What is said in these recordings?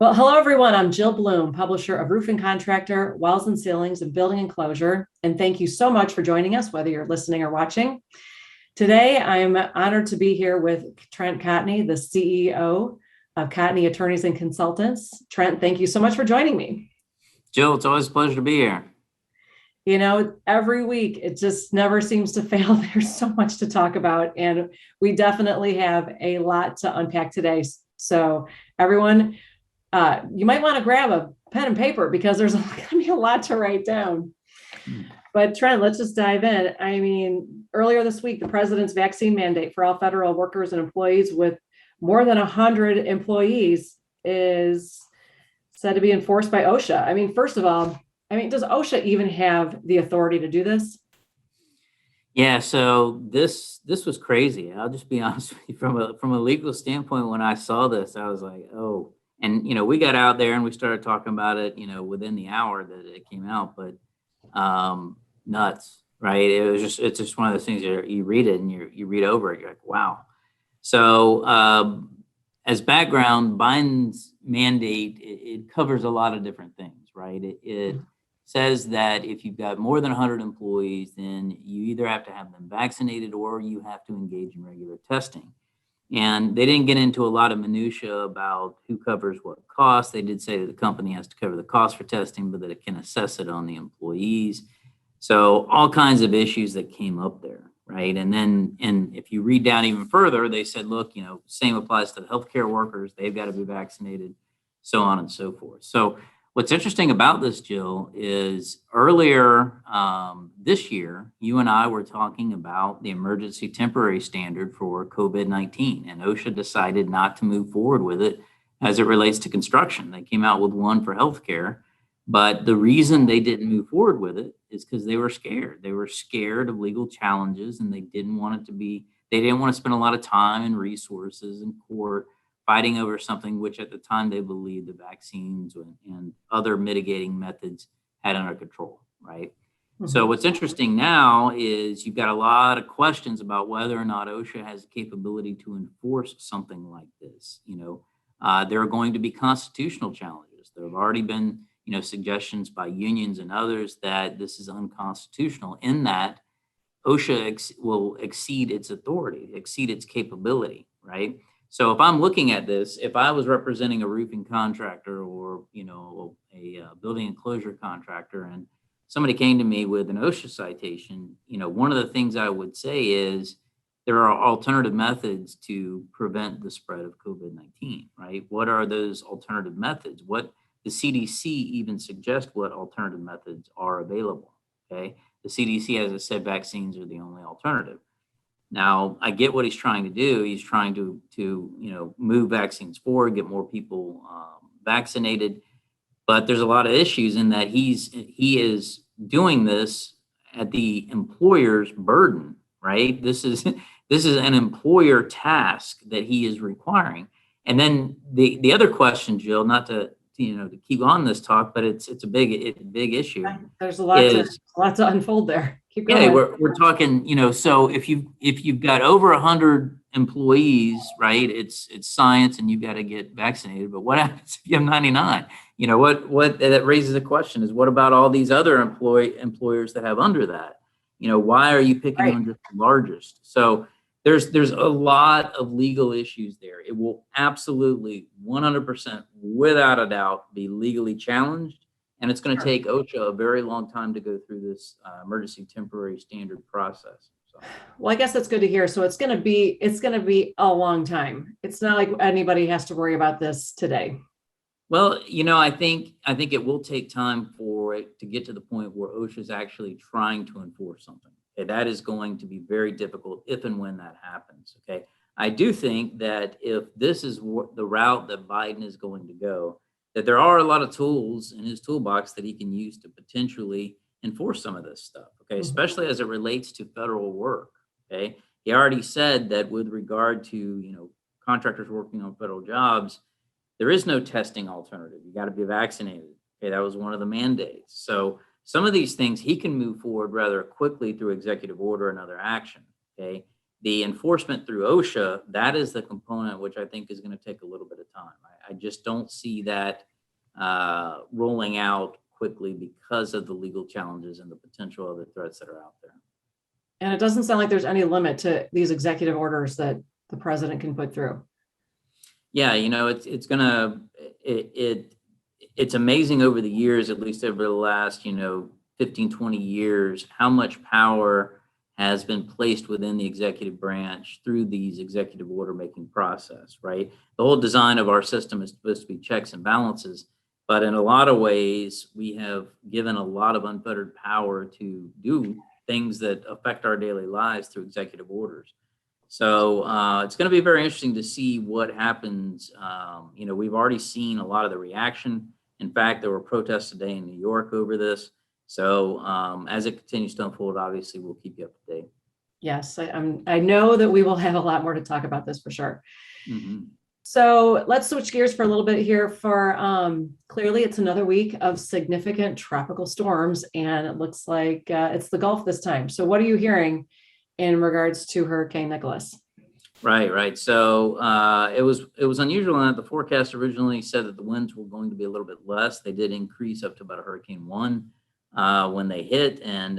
Well, hello everyone. I'm Jill Bloom, publisher of Roofing Contractor, Walls and Ceilings, and Building Enclosure. And thank you so much for joining us, whether you're listening or watching. Today, I'm honored to be here with Trent Cotney, the CEO of Cotney Attorneys and Consultants. Trent, thank you so much for joining me. Jill, it's always a pleasure to be here. You know, every week it just never seems to fail. There's so much to talk about, and we definitely have a lot to unpack today. So, everyone, you might want to grab a pen and paper because there's going to be a lot to write down. But Trent, let's just dive in. I mean, earlier this week, the president's vaccine mandate for all federal workers and employees with more than 100 employees is said to be enforced by OSHA. I mean, first of all, does OSHA even have the authority to do this? Yeah, so this was crazy. I'll just be honest with you from a legal standpoint. When I saw this, I was like, oh, and we got out there and we started talking about it, within the hour that it came out. But nuts, right? It's just one of those things you read it and you read over it, you're like, wow. So as background, Biden's mandate it covers a lot of different things, right? It says that if you've got more than 100 employees, then you either have to have them vaccinated or you have to engage in regular testing. And they didn't get into a lot of minutia about who covers what costs. They did say that the company has to cover the cost for testing, but that it can assess it on the employees. So all kinds of issues that came up there, right? And if you read down even further, they said, look, same applies to the healthcare workers. They've got to be vaccinated, so on and so forth. So what's interesting about this, Jill, is earlier this year, you and I were talking about the emergency temporary standard for COVID-19, and OSHA decided not to move forward with it as it relates to construction. They came out with one for healthcare, but the reason they didn't move forward with it is because they were scared. They were scared of legal challenges, and they didn't want it to be, they didn't want to spend a lot of time and resources in court fighting over something which at the time they believed the vaccines and other mitigating methods had under control, right? Mm-hmm. So what's interesting now is you've got a lot of questions about whether or not OSHA has the capability to enforce something like this. There are going to be constitutional challenges. There have already been, suggestions by unions and others that this is unconstitutional in that OSHA will exceed its authority, exceed its capability, right? So if I'm looking at this, if I was representing a roofing contractor or, a building enclosure contractor, and somebody came to me with an OSHA citation, one of the things I would say is there are alternative methods to prevent the spread of COVID-19, right? What are those alternative methods? What the CDC even suggests what alternative methods are available, okay? The CDC, as I said, vaccines are the only alternative. Now, I get what he's trying to do. He's trying to move vaccines forward, get more people vaccinated. But there's a lot of issues in that he is doing this at the employer's burden, right? This is an employer task that he is requiring. And then the other question, Jill, not to keep on this talk, but it's a big issue. There's a lot to unfold there. Keep going. Yeah, we're talking, so if you've got over 100 employees, right, it's science and you've got to get vaccinated. But what happens if you have 99? What that raises a question is, what about all these other employers that have under that? Why are you picking on just the largest? So there's a lot of legal issues there. It will absolutely 100% without a doubt be legally challenged. And it's going to take OSHA a very long time to go through this emergency temporary standard process. So. Well, I guess that's good to hear. So it's going to be a long time. It's not like anybody has to worry about this today. Well, I think it will take time for it to get to the point where OSHA is actually trying to enforce something. Okay, that is going to be very difficult if and when that happens. Okay, I do think that if this is the route that Biden is going to go, that there are a lot of tools in his toolbox that he can use to potentially enforce some of this stuff, okay, especially as it relates to federal work, okay? He already said that with regard to, contractors working on federal jobs, there is no testing alternative. You got to be vaccinated, okay? That was one of the mandates. So some of these things he can move forward rather quickly through executive order and other action, okay? the enforcement through OSHA, that is the component which I think is going to take a little bit of time. I just don't see that rolling out quickly because of the legal challenges and the potential other threats that are out there. And it doesn't sound like there's any limit to these executive orders that the president can put through. Yeah, it's amazing over the years, at least over the last, 15, 20 years, how much power has been placed within the executive branch through these executive order making process, right? The whole design of our system is supposed to be checks and balances, but in a lot of ways, we have given a lot of unfettered power to do things that affect our daily lives through executive orders. So it's going to be very interesting to see what happens. We've already seen a lot of the reaction. In fact, there were protests today in New York over this. So as it continues to unfold, obviously, we'll keep you up to date. Yes, I know that we will have a lot more to talk about this for sure. Mm-hmm. So let's switch gears for a little bit here. Clearly, it's another week of significant tropical storms, and it looks like it's the Gulf this time. So what are you hearing in regards to Hurricane Nicholas? Right. So it was unusual in that the forecast originally said that the winds were going to be a little bit less. They did increase up to about a Hurricane 1 when they hit, and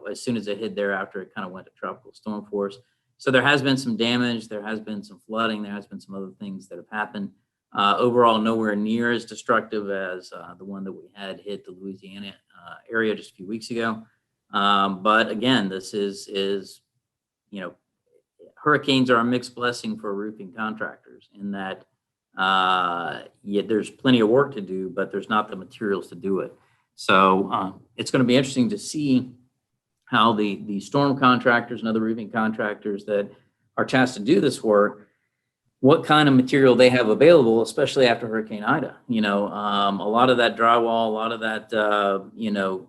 as soon as it hit thereafter, it kind of went to tropical storm force. So there has been some damage, there has been some flooding, there has been some other things that have happened. Overall, nowhere near as destructive as the one that we had hit the Louisiana area just a few weeks ago. But again, this is hurricanes are a mixed blessing for roofing contractors in that there's plenty of work to do, but there's not the materials to do it. So it's going to be interesting to see how the storm contractors and other roofing contractors that are tasked to do this work, what kind of material they have available, especially after Hurricane Ida. A lot of that drywall, a lot of that,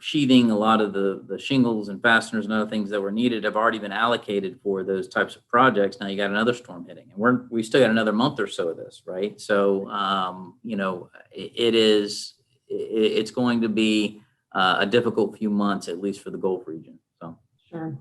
sheathing, a lot of the shingles and fasteners and other things that were needed have already been allocated for those types of projects. Now you got another storm hitting, and we still got another month or so of this, right? So, it's going to be a difficult few months, at least for the Gulf region. So. Sure.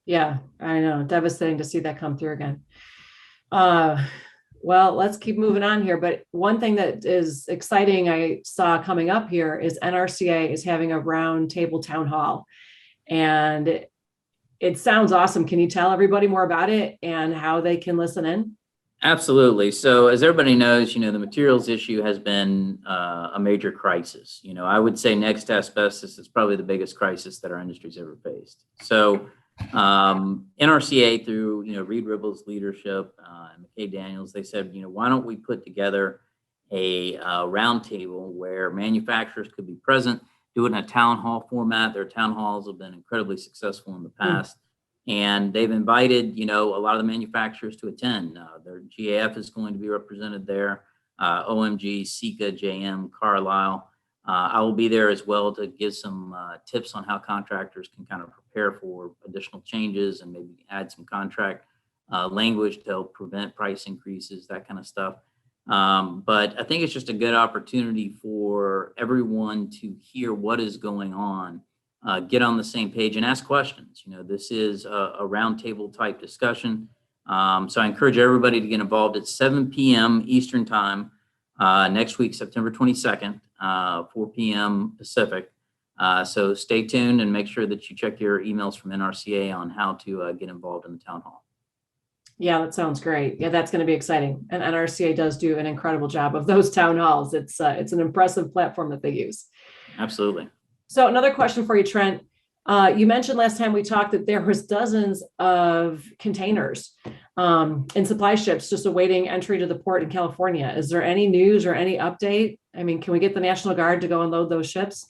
Yeah, I know. Devastating to see that come through again. Well, let's keep moving on here. But one thing that is exciting I saw coming up here is NRCA is having a round table town hall. And it sounds awesome. Can you tell everybody more about it and how they can listen in? Absolutely. So as everybody knows, the materials issue has been a major crisis. I would say next to asbestos is probably the biggest crisis that our industry's ever faced. So NRCA through, Reed Ribble's leadership and McKay Daniels, they said, why don't we put together a roundtable where manufacturers could be present, do it in a town hall format. Their town halls have been incredibly successful in the past. And they've invited, a lot of the manufacturers to attend. Their GAF is going to be represented there, OMG, Sika, JM, Carlisle. I will be there as well to give some tips on how contractors can kind of prepare for additional changes and maybe add some contract language to help prevent price increases, that kind of stuff. But I think it's just a good opportunity for everyone to hear what is going on, get on the same page and ask questions. This is a roundtable type discussion. So I encourage everybody to get involved at 7 p.m. Eastern time next week, September 22nd. 4 p.m. Pacific. So stay tuned and make sure that you check your emails from NRCA on how to get involved in the town hall. Yeah, that sounds great. Yeah, that's going to be exciting. And NRCA does do an incredible job of those town halls. It's an impressive platform that they use. Absolutely. So another question for you, Trent. You mentioned last time we talked that there was dozens of containers and supply ships just awaiting entry to the port in California. Is there any news or any update? I mean, can we get the National Guard to go unload those ships?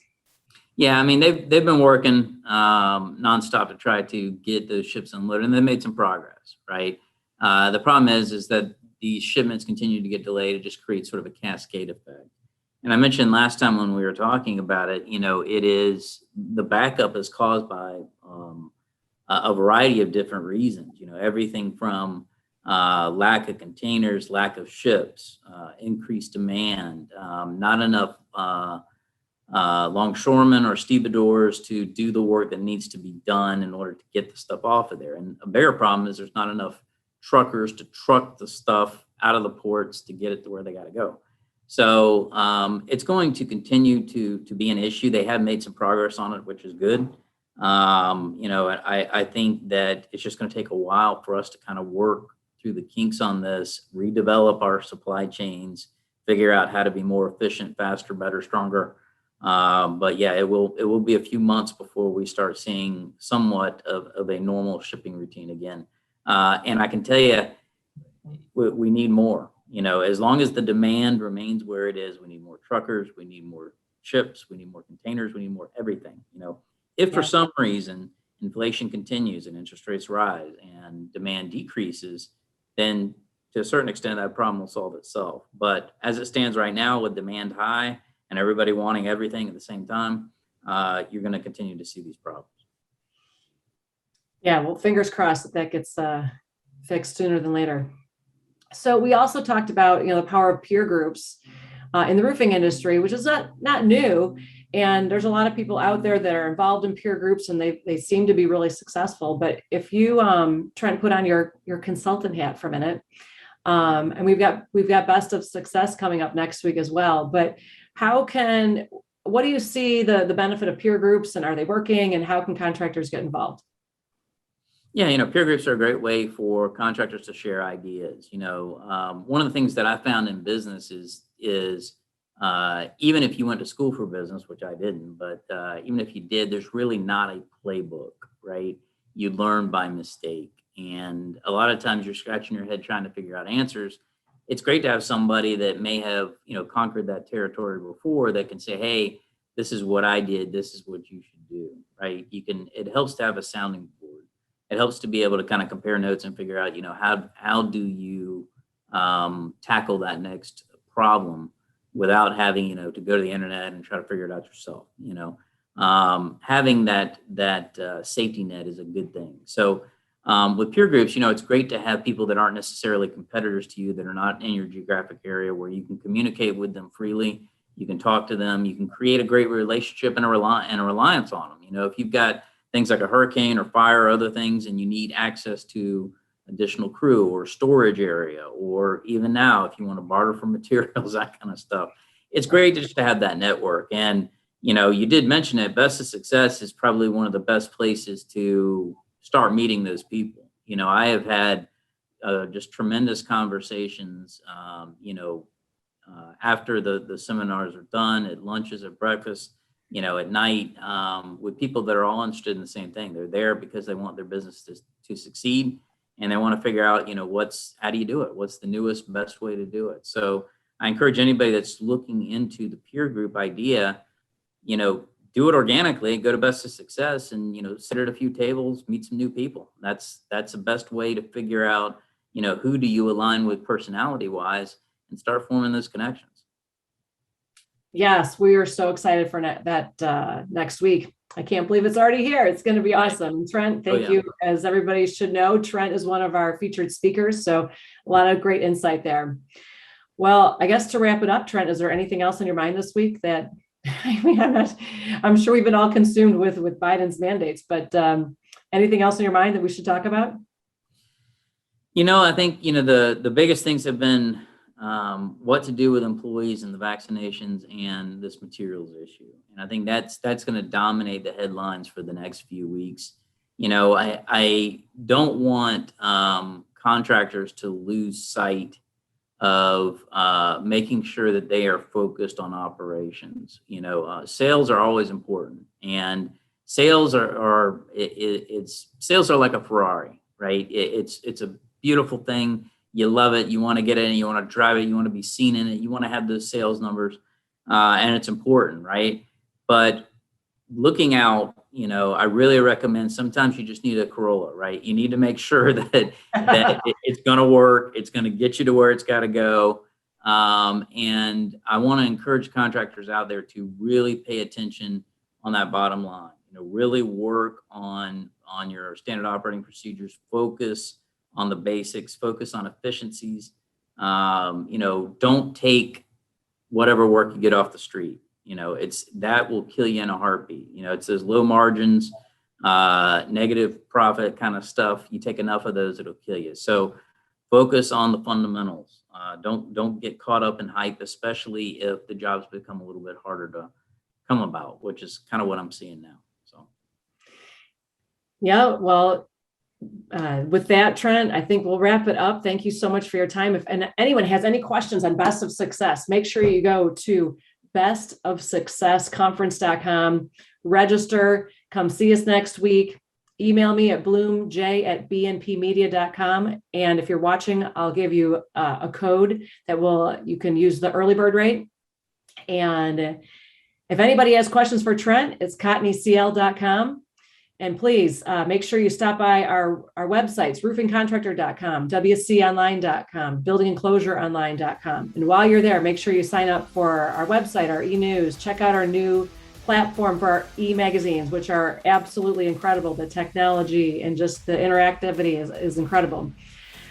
Yeah, I mean, they've been working nonstop to try to get those ships unloaded, and they made some progress, right? The problem is that these shipments continue to get delayed. It just creates sort of a cascade effect. And I mentioned last time when we were talking about it, the backup is caused by a variety of different reasons, everything from lack of containers, lack of ships, increased demand, not enough longshoremen or stevedores to do the work that needs to be done in order to get the stuff off of there. And a bigger problem is there's not enough truckers to truck the stuff out of the ports to get it to where they got to go. So it's going to continue to be an issue. They have made some progress on it, which is good. I think that it's just going to take a while for us to kind of work through the kinks on this, redevelop our supply chains, figure out how to be more efficient, faster, better, stronger. But yeah, it will be a few months before we start seeing somewhat of a normal shipping routine again. And I can tell you, we need more. As long as the demand remains where it is, we need more truckers, we need more ships, we need more containers, we need more everything. If for some reason inflation continues and interest rates rise and demand decreases, then to a certain extent that problem will solve itself. But as it stands right now, with demand high and everybody wanting everything at the same time, you're going to continue to see these problems. Yeah, well, fingers crossed that gets fixed sooner than later. So we also talked about, the power of peer groups in the roofing industry, which is not new. And there's a lot of people out there that are involved in peer groups, and they seem to be really successful. But if you try and put on your consultant hat for a minute, and we've got Best of Success coming up next week as well. But what do you see the benefit of peer groups, and are they working, and how can contractors get involved? Yeah, peer groups are a great way for contractors to share ideas. One of the things that I found in business is even if you went to school for business, which I didn't, but even if you did, there's really not a playbook, right? You learn by mistake. And a lot of times you're scratching your head trying to figure out answers. It's great to have somebody that may have, conquered that territory before that can say, hey, this is what I did. This is what you should do, right? It helps to have a sounding board. It helps to be able to kind of compare notes and figure out, how do you tackle that next problem without having, to go to the internet and try to figure it out yourself. Having that safety net is a good thing. So with peer groups, it's great to have people that aren't necessarily competitors to you, that are not in your geographic area, where you can communicate with them freely. You can talk to them. You can create a great relationship and a reliance on them. If you've got things like a hurricane or fire or other things, and you need access to additional crew or storage area, or even now, if you want to barter for materials, that kind of stuff, it's great just to have that network. And, you did mention it, Best of Success is probably one of the best places to start meeting those people. I have had just tremendous conversations, after the seminars are done, at lunches, at breakfast, at night, with people that are all interested in the same thing. They're there because they want their business to succeed, and they want to figure out, how do you do it? What's the newest, best way to do it? So I encourage anybody that's looking into the peer group idea, do it organically, go to Best of Success, and, sit at a few tables, meet some new people. That's the best way to figure out, who do you align with personality wise, and start forming those connections. Yes, we are so excited for that next week. I can't believe it's already here. It's going to be awesome. Trent, thank you. As everybody should know, Trent is one of our featured speakers. So a lot of great insight there. Well, I guess to wrap it up, Trent, is there anything else in your mind this week that I'm sure we've been all consumed with Biden's mandates, but anything else in your mind that we should talk about? I think, the biggest things have been what to do with employees and the vaccinations and this materials issue. And I think that's going to dominate the headlines for the next few weeks. I don't want contractors to lose sight of making sure that they are focused on operations. Sales are always important, and sales sales are like a Ferrari, right? It's a beautiful thing. You love it. You want to get in, you want to drive it, you want to be seen in it, you want to have those sales numbers, and it's important, right? But looking out, I really recommend, sometimes you just need a Corolla, right? You need to make sure that it's going to work. It's going to get you to where it's got to go. And I want to encourage contractors out there to really pay attention on that bottom line. Really work on your standard operating procedures, focus on the basics, focus on efficiencies. Don't take whatever work you get off the street. that will kill you in a heartbeat. It's those low margins, negative profit kind of stuff. You take enough of those, it'll kill you. So focus on the fundamentals. Don't get caught up in hype, especially if the jobs become a little bit harder to come about, which is kind of what I'm seeing now. So, yeah, well, with that, Trent, I think we'll wrap it up. Thank you so much for your time. If anyone has any questions on Best of Success, make sure you go to bestofsuccessconference.com, register, come see us next week. Email me at bloomj@bnpmedia.com. And if you're watching, I'll give you a code that you can use the early bird rate. And if anybody has questions for Trent, it's cotneycl.com. And please make sure you stop by our websites, roofingcontractor.com, wconline.com, buildingenclosureonline.com. And while you're there, make sure you sign up for our website, our e-news, check out our new platform for our e-magazines, which are absolutely incredible. The technology and just the interactivity is incredible.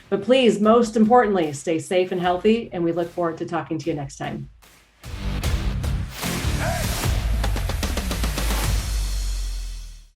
But please, most importantly, stay safe and healthy, and we look forward to talking to you next time.